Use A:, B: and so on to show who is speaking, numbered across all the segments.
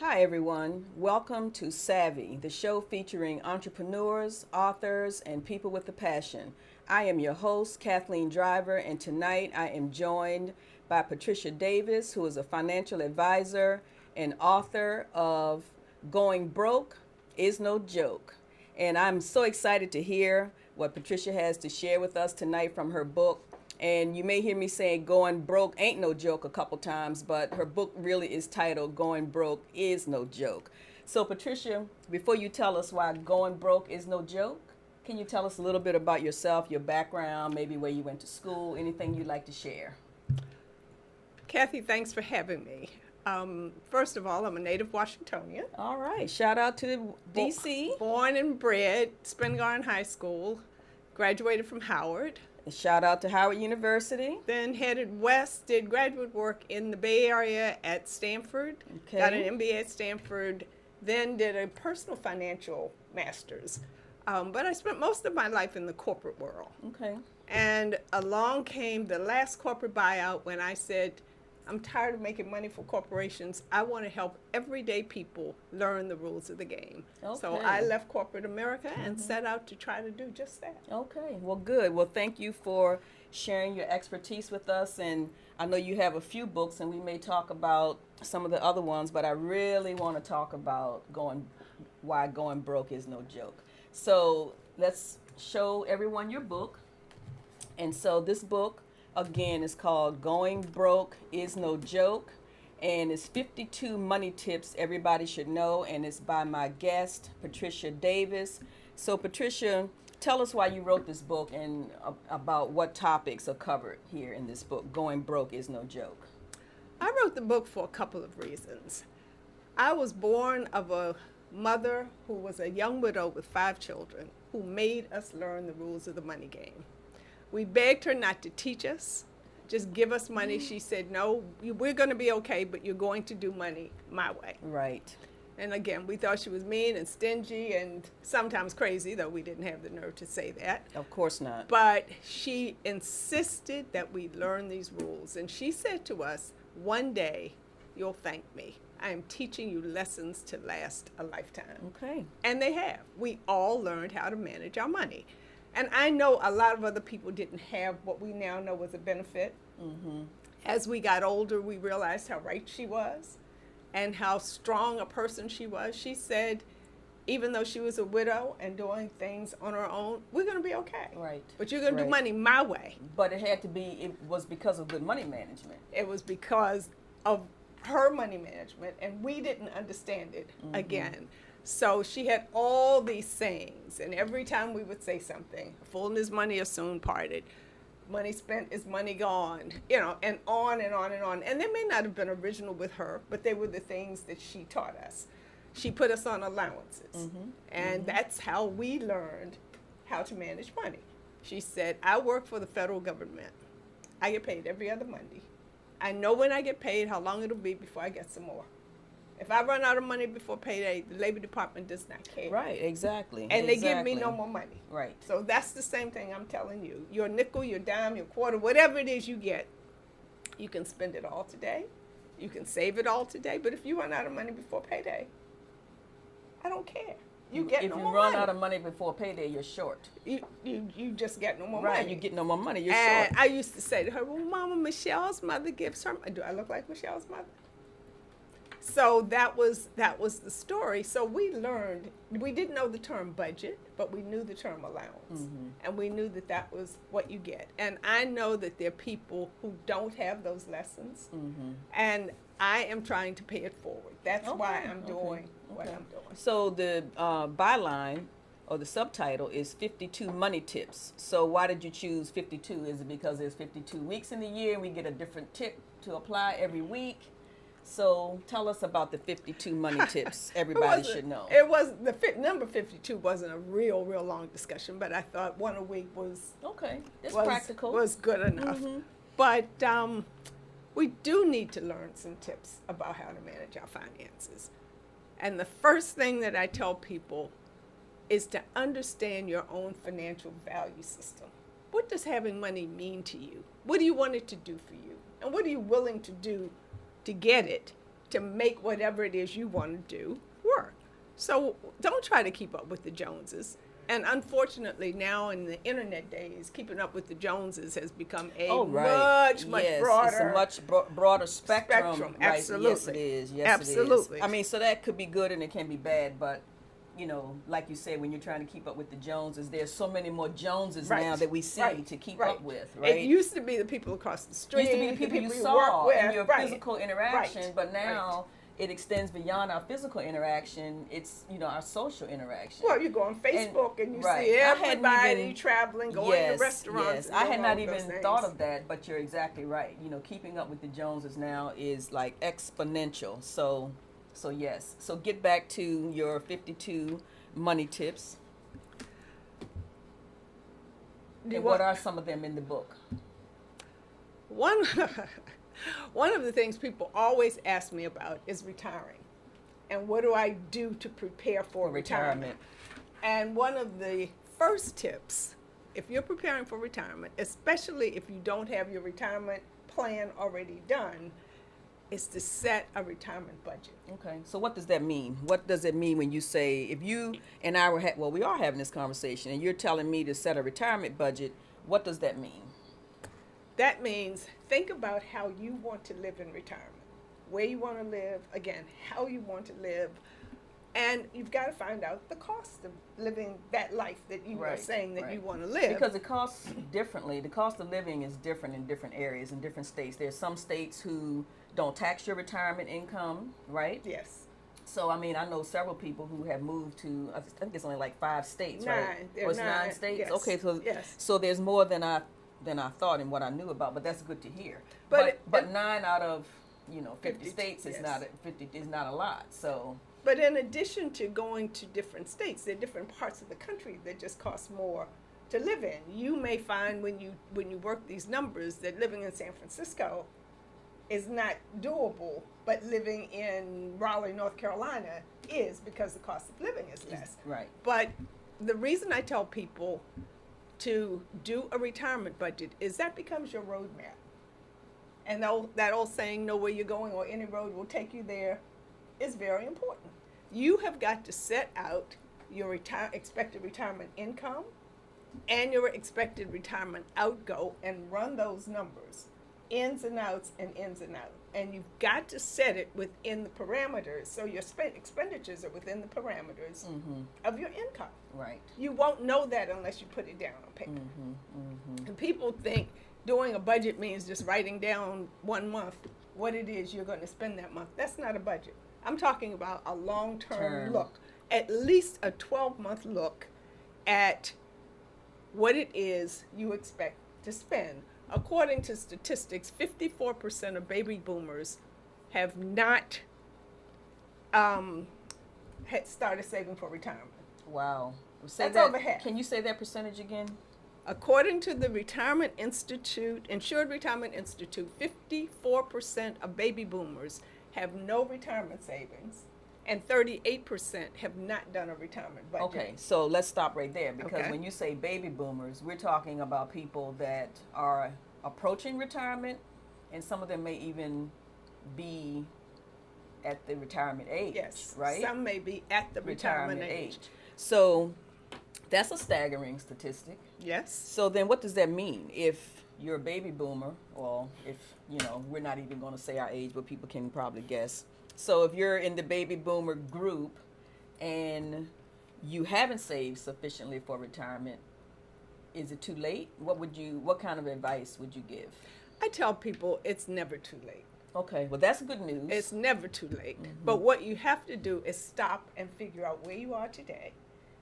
A: Hi, everyone. Welcome to Savvy, the show featuring entrepreneurs, authors, and people with a passion. I am your host, Kathleen Driver, and tonight I am joined by Patricia Davis, who is a financial advisor and author of Going Broke is No Joke. And I'm so excited to hear what Patricia has to share with us tonight from her book. And you may hear me saying going broke ain't no joke a couple times, but her book really is titled Going Broke is No Joke. So Patricia, before you tell us why going broke is no joke, can you tell us a little bit about yourself, your background, maybe where you went to school, anything you'd like to share?
B: Kathy, thanks for having me. First of all, I'm a native Washingtonian.
A: All right. Shout out to D.C.
B: Born and bred, Spring Garden High School, graduated from Howard.
A: Shout out to Howard University.
B: Then headed west, did graduate work in the Bay Area at Stanford.
A: Okay.
B: Got an MBA at Stanford. Then did a personal financial master's. But I spent most of my life in the corporate world.
A: Okay.
B: And along came the last corporate buyout when I said, I'm tired of making money for corporations. I want to help everyday people learn the rules of the game.
A: Okay.
B: So I left corporate America and set out to try to do just that.
A: Okay, well, good. Well, thank you for sharing your expertise with us. And I know you have a few books, and we may talk about some of the other ones, but I really want to talk about why going broke is no joke. So let's show everyone your book. And so this book, again, is called Going Broke is No Joke, and it's 52 money tips everybody should know, and it's by my guest, Patricia Davis. So Patricia, tell us why you wrote this book and about what topics are covered here in this book, Going Broke is No Joke.
B: I wrote the book for a couple of reasons. I was born of a mother who was a young widow with 5 children who made us learn the rules of the money game. We begged her not to teach us, just give us money. She said, no, we're going to be okay, but you're going to do money my way.
A: Right.
B: And again, we thought she was mean and stingy and sometimes crazy, though we didn't have the nerve to say that.
A: Of course not.
B: But she insisted that we learn these rules. And she said to us, one day you'll thank me. I am teaching you lessons to last a lifetime.
A: Okay.
B: And they have. We all learned how to manage our money. And I know a lot of other people didn't have what we now know was a benefit.
A: Mm-hmm.
B: As we got older, we realized how right she was and how strong a person she was. She said, even though she was a widow and doing things on her own, we're going to be okay.
A: Right.
B: But you're going to do
A: Right.
B: money my way.
A: But it was because of good money management.
B: It was because of her money management, and we didn't understand it again. So she had all these sayings, and every time we would say something, fool is money is soon parted, money spent is money gone, and on and on and on. And they may not have been original with her, but they were the things that she taught us. She put us on allowances, and that's how we learned how to manage money. She said, I work for the federal government. I get paid every other Monday. I know when I get paid how long it'll be before I get some more. If I run out of money before payday, the Labor Department does not care.
A: Right, exactly.
B: And they give me no more money.
A: Right.
B: So that's the same thing I'm telling you. Your nickel, your dime, your quarter, whatever it is you get, you can spend it all today. You can save it all today. But if you run out of money before payday, I don't care. You get no more money.
A: If you run out of money before payday, you're short.
B: You just get no more
A: Right,
B: money.
A: you get no more money, you're
B: And
A: short.
B: I used to say to her, well, Mama, Michelle's mother gives her, do I look like Michelle's mother? So that was the story. So we learned, we didn't know the term budget, but we knew the term allowance. And we knew that that was what you get. And I know that there are people who don't have those lessons. And I am trying to pay it forward. That's why I'm doing what I'm doing.
A: So the byline or the subtitle is 52 money tips. So why did you choose 52? Is it because there's 52 weeks in the year and we get a different tip to apply every week? So tell us about the 52 money tips everybody should know.
B: It was number 52 wasn't a real long discussion, but I thought one a week was
A: Okay, it's practical.
B: Was good enough. But we do need to learn some tips about how to manage our finances. And the first thing that I tell people is to understand your own financial value system. What does having money mean to you? What do you want it to do for you? And what are you willing to do to get it to make whatever it is you want to do work. So don't try to keep up with the Joneses. And unfortunately, now in the internet days, keeping up with the Joneses has become a much broader.
A: It's a much broader spectrum. Right?
B: Absolutely.
A: Yes, it is. Yes,
B: Absolutely.
A: It is. I mean, so that could be good and it can be bad, but you know, like you said, when you're trying to keep up with the Joneses, there's so many more Joneses now that we see to keep up with, right?
B: It used to be the people across the street.
A: It used to be the people you saw in your physical interaction, but now it extends beyond our physical interaction. It's, you know, our social interaction.
B: Well, you go on Facebook and you see everybody traveling, going to restaurants.
A: Yes, I had not even thought of that, but you're exactly right. You know, keeping up with the Joneses now is like exponential. So yes. So get back to your 52 money tips. And what are some of them in the book?
B: One of the things people always ask me about is retiring. And what do I do to prepare for retirement? And one of the first tips, if you're preparing for retirement, especially if you don't have your retirement plan already done, is to set a retirement budget.
A: Okay, so what does that mean? What does it mean when you say, if you and I were, we are having this conversation, and you're telling me to set a retirement budget, what does that mean?
B: That means think about how you want to live in retirement, where you want to live, again, how you want to live, and you've got to find out the cost of living that life that you are saying that you want to live.
A: Because it costs differently. The cost of living is different in different areas, in different states. There's some states who don't tax your retirement income, right?
B: Yes.
A: So, I mean, I know several people who have moved to, I think it's only like 5 states, right?
B: It's
A: 9 states?
B: Yes.
A: Okay, so there's more than I thought and what I knew about, but that's good to hear. But 9 out of, 50 states is not a lot, so.
B: But in addition to going to different states, there are different parts of the country that just cost more to live in. You may find when you work these numbers that living in San Francisco is not doable, but living in Raleigh, North Carolina is, because the cost of living is less.
A: Right.
B: But the reason I tell people to do a retirement budget is that becomes your roadmap. And that old saying, know where you're going or any road will take you there, is very important. You have got to set out your expected retirement income and your expected retirement outgo and run those numbers, ins and outs and ins and outs. And you've got to set it within the parameters, so your expenditures are within the parameters of your income.
A: Right.
B: You won't know that unless you put it down on paper. And people think doing a budget means just writing down 1 month what it is you're going to spend that month. That's not a budget. I'm talking about a long-term look, at least a 12-month look at what it is you expect to spend. According to statistics, 54% of baby boomers have not had started saving for retirement.
A: Wow.
B: That's over half.
A: Can you say that percentage again?
B: According to the Retirement Institute, Insured Retirement Institute, 54% of baby boomers have no retirement savings, and 38% have not done a retirement budget.
A: Okay, so let's stop right there, because when you say baby boomers, we're talking about people that are approaching retirement, and some of them may even be at the retirement age, right?
B: Some may be at the retirement age.
A: So that's a staggering statistic.
B: Yes.
A: So then what does that mean? If you're a baby boomer, or if, we're not even going to say our age, but people can probably guess. So if you're in the baby boomer group and you haven't saved sufficiently for retirement, is it too late? What kind of advice would you give?
B: I tell people it's never too late.
A: Okay, well, that's good news.
B: It's never too late. But what you have to do is stop and figure out where you are today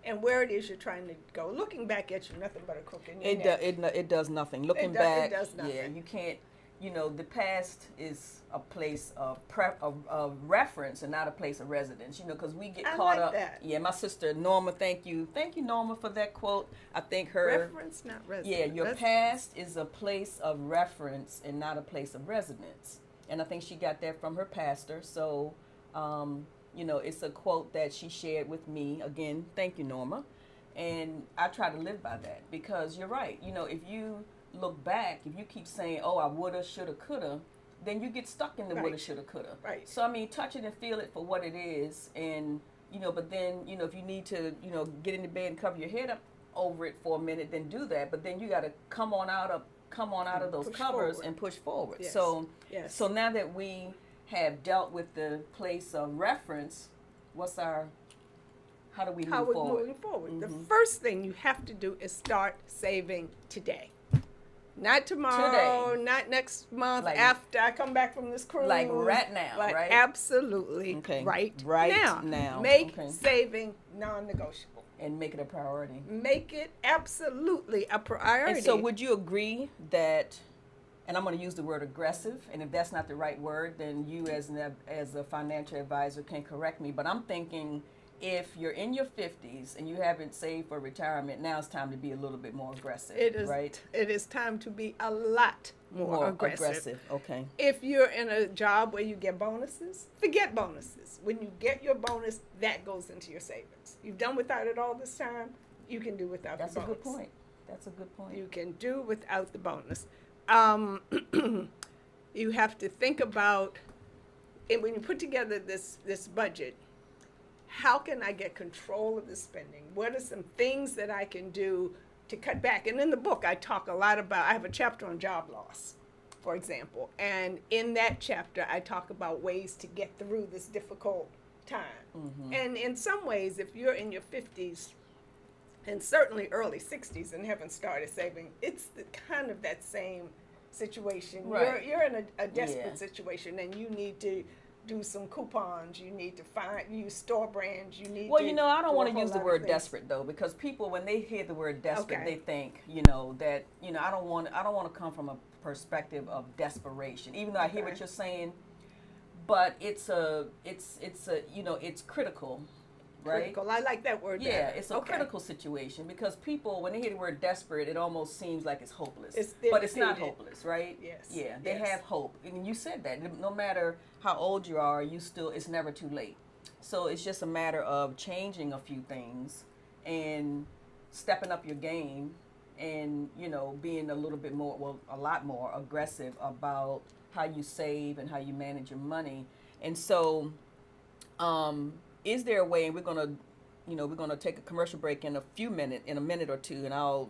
B: and where it is you're trying to go. Looking back at you, nothing but a crook in your neck.
A: It does nothing. Looking back,
B: it does nothing.
A: Yeah, you can't. The past is a place of reference and not a place of residence. Because we get caught up.
B: That.
A: Yeah, my sister Norma. Thank you, Norma, for that quote. I think her
B: reference, not residence.
A: Yeah, your past is a place of reference and not a place of residence. And I think she got that from her pastor. So, it's a quote that she shared with me. Again, thank you, Norma. And I try to live by that, because you're right. If you look back, if you keep saying, oh, I woulda, shoulda, coulda, then you get stuck in the
B: Right.
A: woulda, shoulda, coulda.
B: Right.
A: So I mean, touch it and feel it for what it is, and but then if you need to get into bed and cover your head up over it for a minute, then do that. But then you got to come on out of those
B: Push
A: covers
B: forward.
A: and push forward.
B: Yes. Yes.
A: So now that we have dealt with the place of reference, how do we
B: How
A: move
B: we're
A: forward?
B: moving forward.
A: Mhm.
B: The first thing you have to do is start saving today. Not tomorrow, not next month,
A: Like-
B: after I come back from this cruise.
A: Like right now,
B: Like
A: right?
B: absolutely
A: Okay.
B: right
A: Now.
B: Make
A: Okay.
B: saving non-negotiable.
A: And make it a priority.
B: Make it absolutely a priority.
A: And so would you agree that, and I'm going to use the word aggressive, and if that's not the right word, then you as a financial advisor can correct me, but I'm thinking if you're in your 50s and you haven't saved for retirement, now it's time to be a little bit more aggressive,
B: it is
A: right?
B: It is time to be a lot more aggressive.
A: Okay.
B: If you're in a job where you get bonuses, forget bonuses. When you get your bonus, that goes into your savings. You've done without it all this time, you can do without
A: That's
B: the
A: a
B: bonus.
A: good point. That's a good point.
B: You can do without the bonus. You have to think about it when you put together this budget. How can I get control of the spending? What are some things that I can do to cut back? And in the book, I talk a lot about, I have a chapter on job loss, for example. And in that chapter, I talk about ways to get through this difficult time.
A: Mm-hmm.
B: And in some ways, if you're in your 50s and certainly early 60s and haven't started saving, it's kind of that same situation.
A: Right.
B: You're in a desperate
A: Yeah.
B: situation, and you need to do some coupons. You need to use store brands. You need
A: Well,
B: to
A: I don't
B: do a
A: want to
B: whole
A: use the
B: lot of
A: word
B: things.
A: desperate though, because people when they hear the word desperate,
B: Okay.
A: they think that I don't want to come from a perspective of desperation, even though I hear
B: Okay.
A: what you're saying, but it's critical, right?
B: Critical. I like that word.
A: Yeah,
B: better.
A: it's a
B: Okay.
A: critical situation because people, when they hear the word desperate, it almost seems like it's hopeless.
B: They're
A: But it's not
B: defeated.
A: hopeless, right?
B: Yes.
A: Yeah, they
B: Yes.
A: have hope. And you said that. No matter how old you are, it's never too late. So it's just a matter of changing a few things and stepping up your game and, being a lot more aggressive about how you save and how you manage your money. And so, is there a way, and we're gonna take a commercial break in a minute or two, and I'll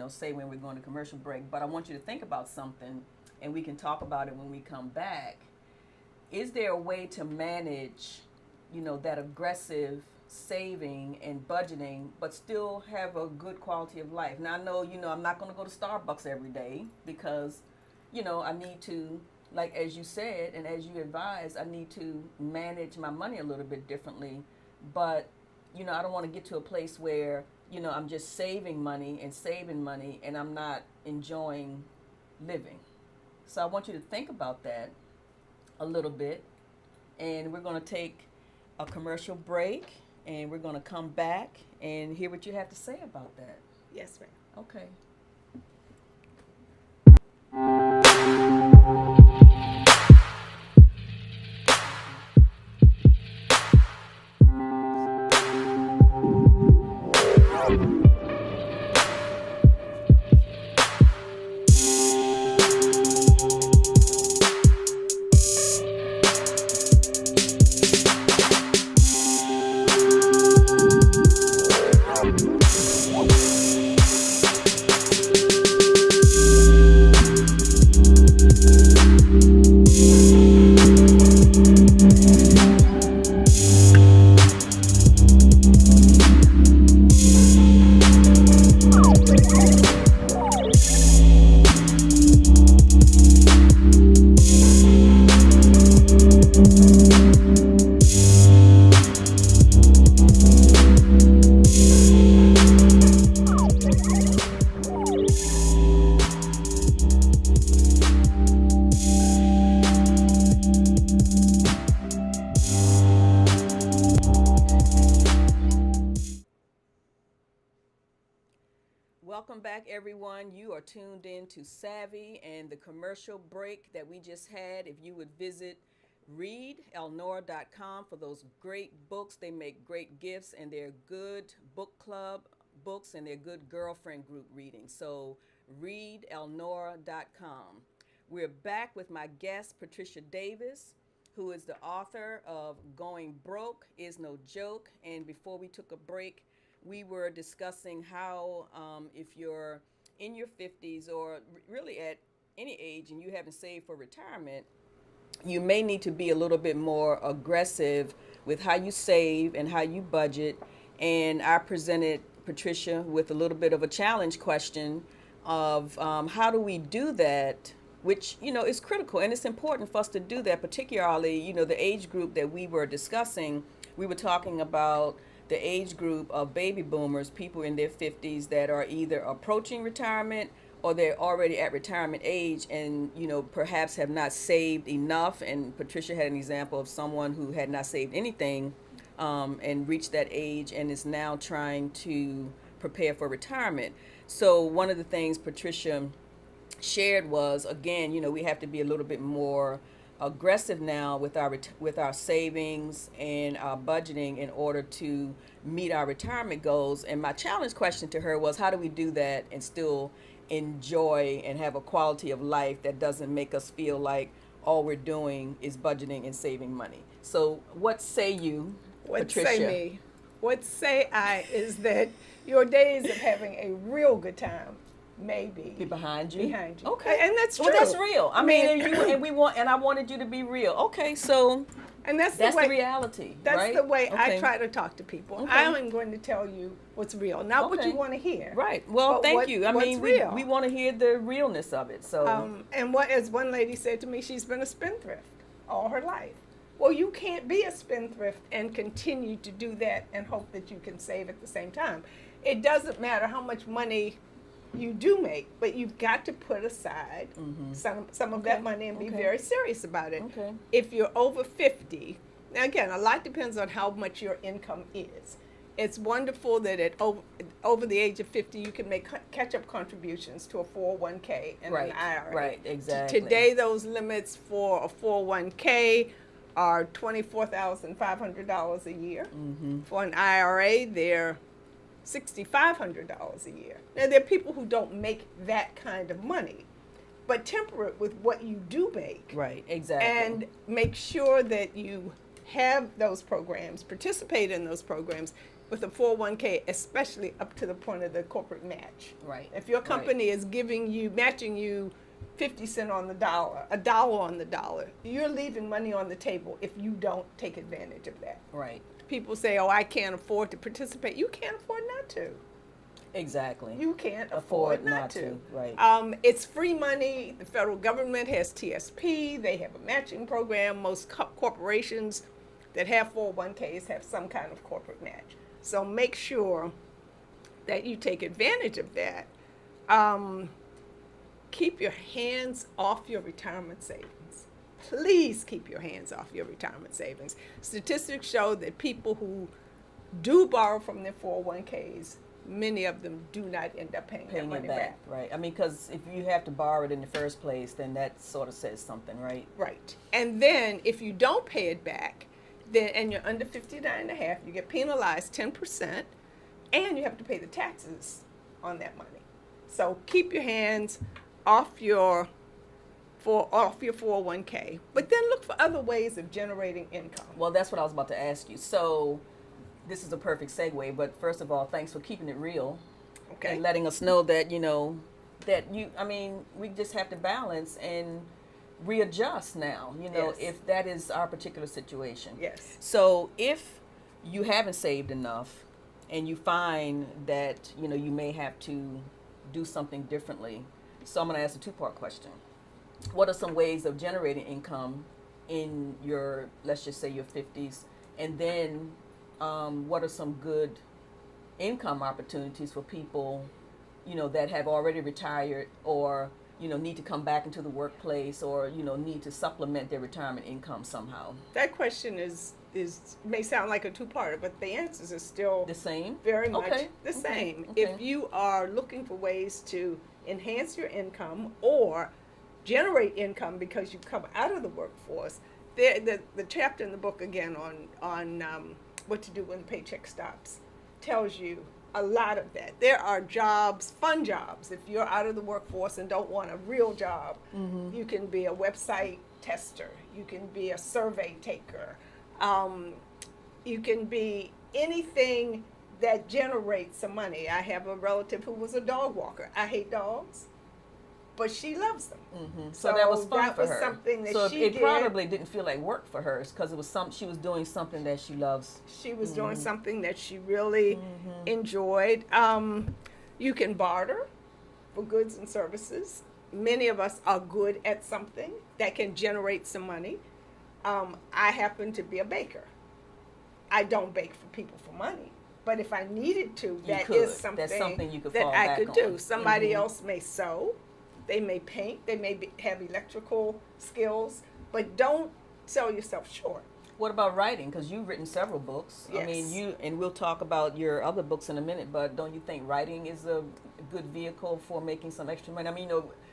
A: say when we're going to commercial break. But I want you to think about something, and we can talk about it when we come back. Is there a way to manage, that aggressive saving and budgeting, but still have a good quality of life? Now I know, I'm not going to go to Starbucks every day because, I need to. Like as you said and as you advised, I need to manage my money a little bit differently. But, I don't want to get to a place where, I'm just saving money and I'm not enjoying living. So I want you to think about that a little bit. And we're going to take a commercial break and we're going to come back and hear what you have to say about that.
B: Yes, ma'am.
A: Okay. Welcome back, everyone. You are tuned in to Savvy and the commercial break that we just had. If you would visit readelnora.com for those great books. They make great gifts and they're good book club books and they're good girlfriend group reading. So readelnora.com. We're back with my guest, Patricia Davis, who is the author of Going Broke Is No Joke. And before we took a break, we were discussing how if you're in your 50s or really at any age and you haven't saved for retirement, you may need to be a little bit more aggressive with how you save and how you budget. And I presented Patricia with a little bit of a challenge question of how do we do that, which, is critical and it's important for us to do that, particularly, the age group that we were discussing. We were talking about the age group of baby boomers, people in their 50s that are either approaching retirement or they're already at retirement age and, perhaps have not saved enough. And Patricia had an example of someone who had not saved anything and reached that age and is now trying to prepare for retirement. So one of the things Patricia shared was, again, we have to be a little bit more aggressive now with our savings and our budgeting in order to meet our retirement goals. And my challenge question to her was, how do we do that and still enjoy and have a quality of life that doesn't make us feel like all we're doing is budgeting and saving money? So what say you, Patricia?
B: What say me? What say I is that your days of having a real good time maybe
A: be behind you.
B: Okay, and that's true.
A: Well, that's real. I mean, and I wanted you to be real. Okay, so
B: and that's
A: the reality.
B: That's
A: right?
B: the way
A: okay.
B: I try to talk to people.
A: Okay.
B: I am going to tell you what's real, not what you want to hear.
A: Right. Well, thank you. I mean,
B: real.
A: we want to hear the realness of it. So
B: and as one lady said to me, she's been a spendthrift all her life. Well, you can't be a spendthrift and continue to do that and hope that you can save at the same time. It doesn't matter how much money you do make, but you've got to put aside some of that money and be very serious about it.
A: Okay.
B: If you're over 50, now again, a lot depends on how much your income is. It's wonderful that at over the age of 50, you can make catch-up contributions to a 401k and an IRA.
A: Right, exactly.
B: Today, those limits for a 401k are $24,500 a year. For an IRA, they're $6,500 a year. Now, there are people who don't make that kind of money, but temper it with what you do make.
A: Right, exactly.
B: And make sure that you have those programs, participate in those programs with a 401k, especially up to the point of the corporate match.
A: Right.
B: If your company is matching you 50 cents on the dollar, $1 on the dollar, you're leaving money on the table if you don't take advantage of that.
A: Right.
B: People say, oh, I can't afford to participate. You can't afford not to.
A: Exactly.
B: You can't afford not to.
A: Right.
B: It's free money. The federal government has TSP. They have a matching program. Most corporations that have 401ks have some kind of corporate match. So make sure that you take advantage of that. Keep your hands off your retirement savings. Please keep your hands off your retirement savings. Statistics show that people who do borrow from their 401ks, many of them do not end up paying that money back.
A: Right. I mean, because if you have to borrow it in the first place, then that sort of says something, right?
B: Right. And then if you don't pay it back, and you're under 59 and a half, you get penalized 10%, and you have to pay the taxes on that money. So keep your hands off your 401k, but then look for other ways of generating income.
A: Well, that's what I was about to ask you. So this is a perfect segue, but first of all, thanks for keeping it real.
B: Okay.
A: And letting us know that, we just have to balance and readjust now,
B: Yes.
A: if that is our particular situation.
B: Yes.
A: So if you haven't saved enough and you find that, you may have to do something differently. So I'm going to ask a two-part question. What are some ways of generating income in your, let's just say your 50s? And then what are some good income opportunities for people, that have already retired or, need to come back into the workplace or, need to supplement their retirement income somehow?
B: That question may sound like a two-parter, but the answers are still
A: the same.
B: Very much the same.
A: Okay.
B: If you are looking for ways to enhance your income or generate income because you come out of the workforce, the chapter in the book again on what to do when the paycheck stops tells you a lot of that. There are jobs, fun jobs. If you're out of the workforce and don't want a real job, you can be a website tester. You can be a survey taker. You can be anything that generates some money. I have a relative who was a dog walker. I hate dogs, but she loves them.
A: So that was fun
B: that
A: for
B: was
A: her.
B: something that
A: so
B: she
A: it
B: did.
A: probably didn't feel like work for her because it was she was doing something that she loves.
B: She was doing something that she really enjoyed. You can barter for goods and services. Many of us are good at something that can generate some money. I happen to be a baker. I don't bake for people for money, but if I needed to,
A: That's something you could
B: that
A: fall
B: I
A: back
B: could
A: on.
B: do. Somebody else may sew, they may paint, they may have electrical skills, but don't sell yourself short.
A: What about writing? Because you've written several books.
B: Yes.
A: I mean, and we'll talk about your other books in a minute, but don't you think writing is a good vehicle for making some extra money? I mean,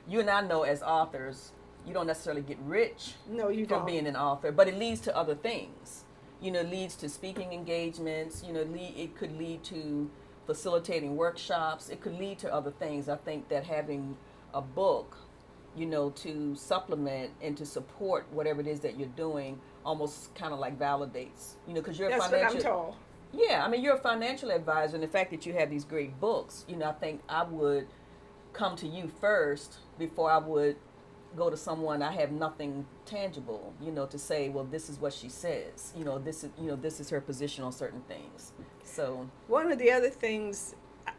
A: you and I know as authors, you don't necessarily get rich
B: No, you
A: from
B: don't.
A: being an author, but it leads to other things. It leads to speaking engagements. It could lead to facilitating workshops. It could lead to other things. I think that having a book, to supplement and to support whatever it is that you're doing, almost kind of like validates. Because you're a
B: That's
A: financial.
B: what I'm told.
A: Yeah, I mean, you're a financial advisor, and the fact that you have these great books, I think I would come to you first before I would go to someone I have nothing tangible, to say, well, this is what she says. This is her position on certain things. So
B: one of the other things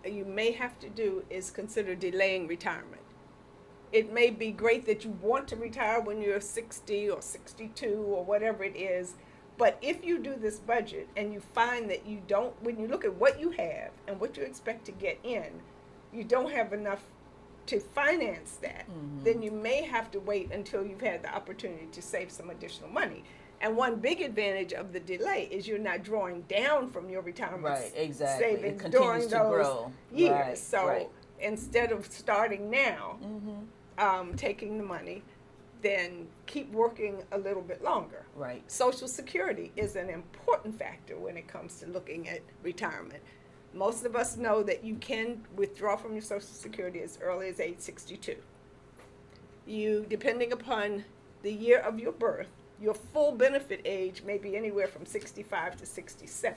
B: you may have to do is consider delaying retirement. It may be great that you want to retire when you're 60 or 62 or whatever it is, but if you do this budget and you find that you don't, when you look at what you have and what you expect to get in, you don't have enough to finance that, then you may have to wait until you've had the opportunity to save some additional money. And one big advantage of the delay is you're not drawing down from your retirement savings during those
A: grow.
B: years.
A: Right,
B: so instead of starting now, taking the money, then keep working a little bit longer.
A: Right.
B: Social Security is an important factor when it comes to looking at retirement. Most of us know that you can withdraw from your Social Security as early as age 62. You, depending upon the year of your birth, your full benefit age may be anywhere from 65 to 67.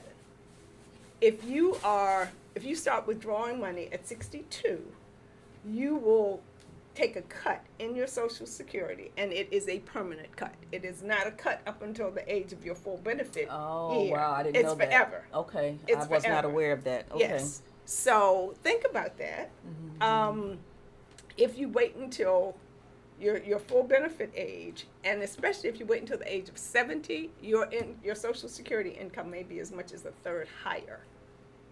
B: If you start withdrawing money at 62, you will take a cut in your Social Security, and it is a permanent cut. It is not a cut up until the age of your full benefit year.
A: Wow, I didn't know that.
B: It's forever.
A: Okay,
B: It's
A: I was
B: forever.
A: not aware of that. Okay.
B: Yes. So think about that. If you wait until your full benefit age, and especially if you wait until the age of 70, your Social Security income may be as much as a third higher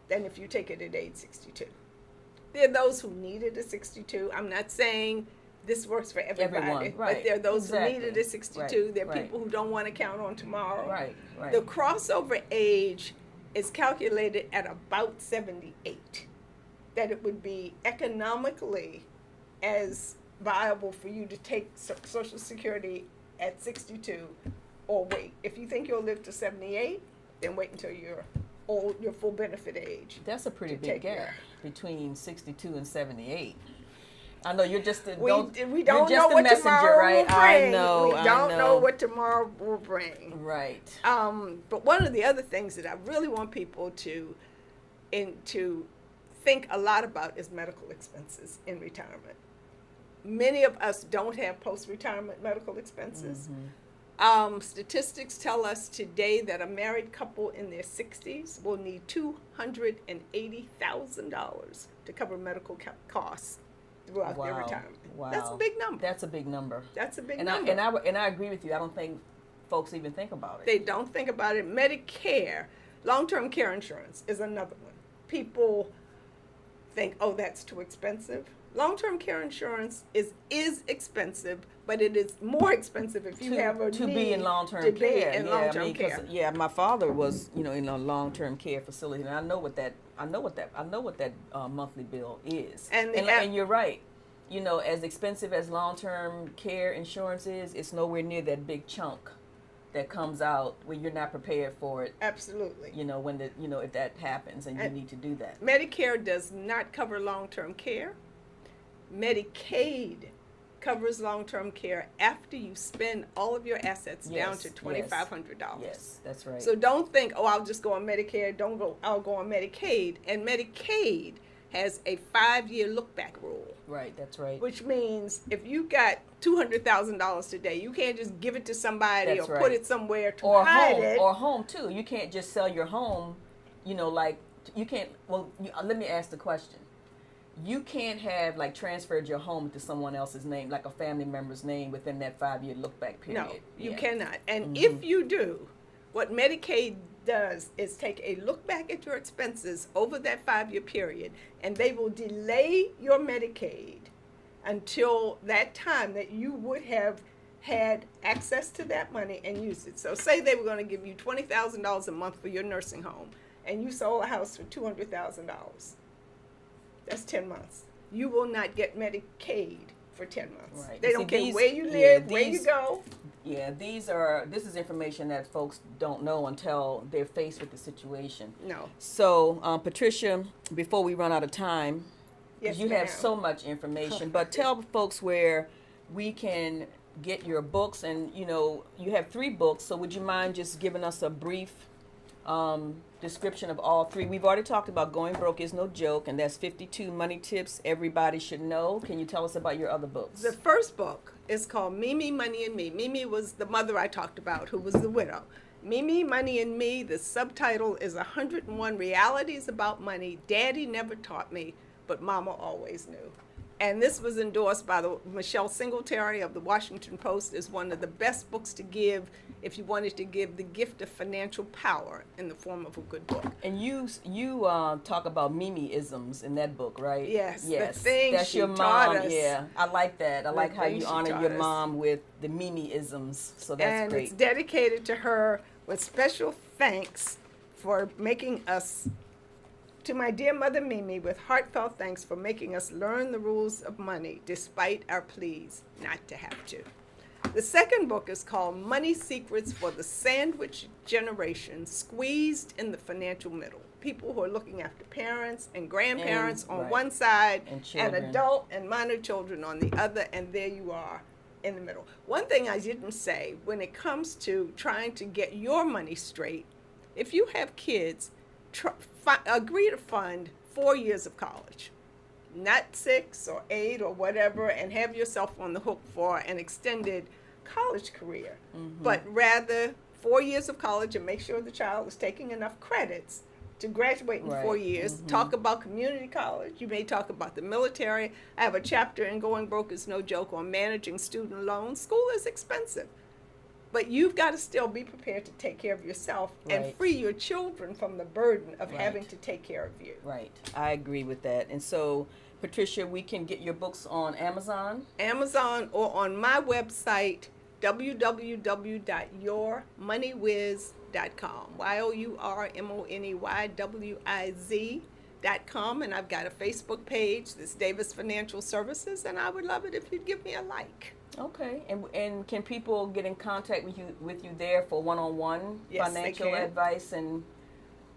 B: than if you take it at age 62. There are those who need it at 62. I'm not saying this works for everybody,
A: Everyone, right.
B: but there are those who need it at 62.
A: Right,
B: There are
A: right.
B: people who don't want to count on tomorrow.
A: Right, right.
B: The crossover age is calculated at about 78, that it would be economically as viable for you to take Social Security at 62 or wait. If you think you'll live to 78, then wait until you're old, your full benefit age.
A: That's a pretty
B: to
A: big
B: take
A: gap
B: care.
A: between 62 and 78. I know you're just a,
B: We don't
A: you're
B: know
A: just a
B: what
A: messenger,
B: tomorrow
A: right?
B: will bring.
A: I know.
B: We don't know what tomorrow will bring.
A: Right.
B: But one of the other things that I really want people to think a lot about is medical expenses in retirement. Many of us don't have post-retirement medical expenses. Statistics tell us today that a married couple in their 60s will need $280,000 to cover medical costs throughout their retirement.
A: Wow.
B: That's a big number.
A: That's a big number.
B: That's a big
A: And
B: number.
A: I agree with you. I don't think folks even think about it.
B: They don't think about it. Medicare, long-term care insurance is another one. People think, oh, that's too expensive. Long-term care insurance is expensive, but it is more expensive if you have a
A: to
B: need
A: be in long-term
B: to
A: care.
B: be in long-term care.
A: Yeah, my father was, in a long-term care facility, and I know what that monthly bill is. And you're right. As expensive as long-term care insurance is, it's nowhere near that big chunk that comes out when you're not prepared for it.
B: Absolutely.
A: If that happens and you need to do that.
B: Medicare does not cover long-term care. Medicaid covers long-term care after you spend all of your assets down to $2,500.
A: Yes, that's right.
B: So don't think, I'll just go on Medicare. I'll go on Medicaid. And Medicaid has a 5-year look-back rule.
A: Right, that's right.
B: Which means if you got $200,000 today, you can't just give it to somebody put it somewhere to hide it.
A: Or home, too. You can't just sell your home, you can't, let me ask the question. You can't have, transferred your home to someone else's name, like a family member's name, within that 5-year look-back period.
B: No, you cannot. And if you do, what Medicaid does is take a look back at your expenses over that 5-year period, and they will delay your Medicaid until that time that you would have had access to that money and used it. So say they were going to give you $20,000 a month for your nursing home, and you sold a house for $200,000. That's 10 months. You will not get Medicaid for 10 months.
A: Right.
B: They don't care where you live, where you go.
A: Yeah, this is information that folks don't know until they're faced with the situation.
B: No.
A: So, Patricia, before we run out of time, because you have so much information, but tell folks where we can get your books, and you have 3 books, so would you mind just giving us a brief description of all 3? We've already talked about Going Broke Is No Joke, and that's 52 money tips everybody should know. Can you tell us about your other books?
B: The first book is called Mimi, Money, and Me. Mimi was the mother I talked about, who was the widow. Mimi, Money, and Me, the subtitle is 101 Realities About Money Daddy Never Taught Me, but Mama Always Knew. And this was endorsed by Michelle Singletary of the Washington Post as one of the best books to give if you wanted to give the gift of financial power in the form of a good book.
A: And you talk about Mimi-isms in that book, right?
B: Yes.
A: Yes.
B: The things
A: That's
B: she
A: your mom.
B: taught us.
A: Yeah, I like that. I like how you honor your
B: us.
A: mom with the Mimi-isms. So that's great.
B: And it's dedicated to her with special thanks for making us. To my dear mother Mimi, with heartfelt thanks for making us learn the rules of money despite our pleas not to have to. The second book is called Money Secrets for the Sandwich Generation, Squeezed in the Financial Middle. People who are looking after parents and grandparents on one side, and adult and minor children on the other, and there you are in the middle. One thing I didn't say, when it comes to trying to get your money straight, if you have kids, agree to fund 4 years of college, not 6 or 8 or whatever, and have yourself on the hook for an extended college career. But rather 4 years of college, and make sure the child is taking enough credits to graduate in 4 years. Talk about community college. You may talk about the military. I have a chapter in Going Broke Is No Joke on managing student loans. School is expensive. But you've got to still be prepared to take care of yourself and free your children from the burden of having to take care of you.
A: Right. I agree with that. And so, Patricia, we can get your books on Amazon?
B: Amazon, or on my website, www.yourmoneywiz.com. yourmoneywiz.com. And I've got a Facebook page, this Davis Financial Services, and I would love it if you'd give me a like.
A: Okay, and can people get in contact with you there for one-on-one financial advice and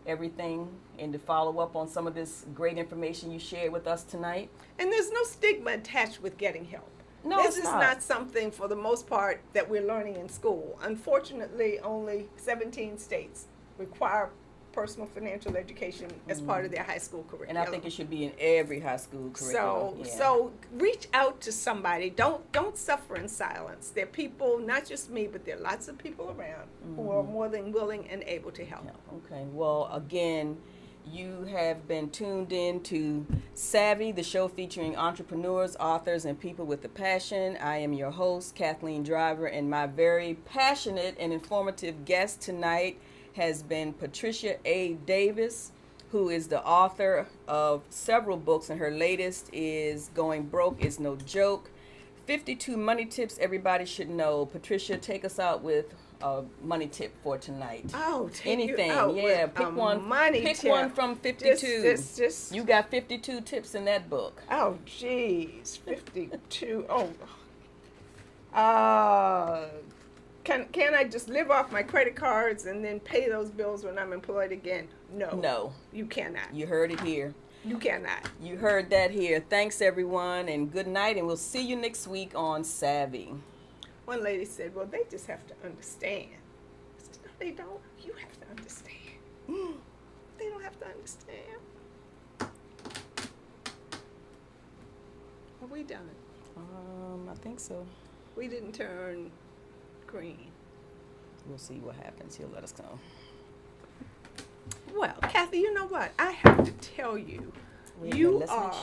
A: everything, and to follow up on some of this great information you shared with us tonight?
B: And there's no stigma attached with getting help.
A: No,
B: this is not something, for the most part, that we're learning in school. Unfortunately, only 17 states require personal financial education as part of their high school curriculum.
A: And I think it should be in every high school curriculum.
B: So reach out to somebody. Don't suffer in silence. There are people, not just me, but there are lots of people around who are more than willing and able to help.
A: Okay. Well, again, you have been tuned in to Savvy, the show featuring entrepreneurs, authors, and people with a passion. I am your host, Kathleen Driver, and my very passionate and informative guest tonight has been Patricia A. Davis, who is the author of several books, and her latest is Going Broke Is No Joke, 52 money tips everybody should know. Patricia, take us out with a money tip for tonight.
B: Oh,
A: anything. Pick one. Pick one from 52. You got 52 tips in that book.
B: Oh, geez, 52. Can can I just live off my credit cards and then pay those bills when I'm employed again? No.
A: No.
B: You cannot.
A: You heard it here.
B: You cannot.
A: You heard that here. Thanks, everyone, and good night, and we'll see you next week on Savvy.
B: One lady said, well, they just have to understand. I said, no, they don't. You have to understand. They don't have to understand. Are we done?
A: I think so.
B: We didn't turn green.
A: We'll see what happens. He'll let us know.
B: Well, Kathy, you know what? I have to tell you,
A: Wait,
B: you
A: let's make
B: are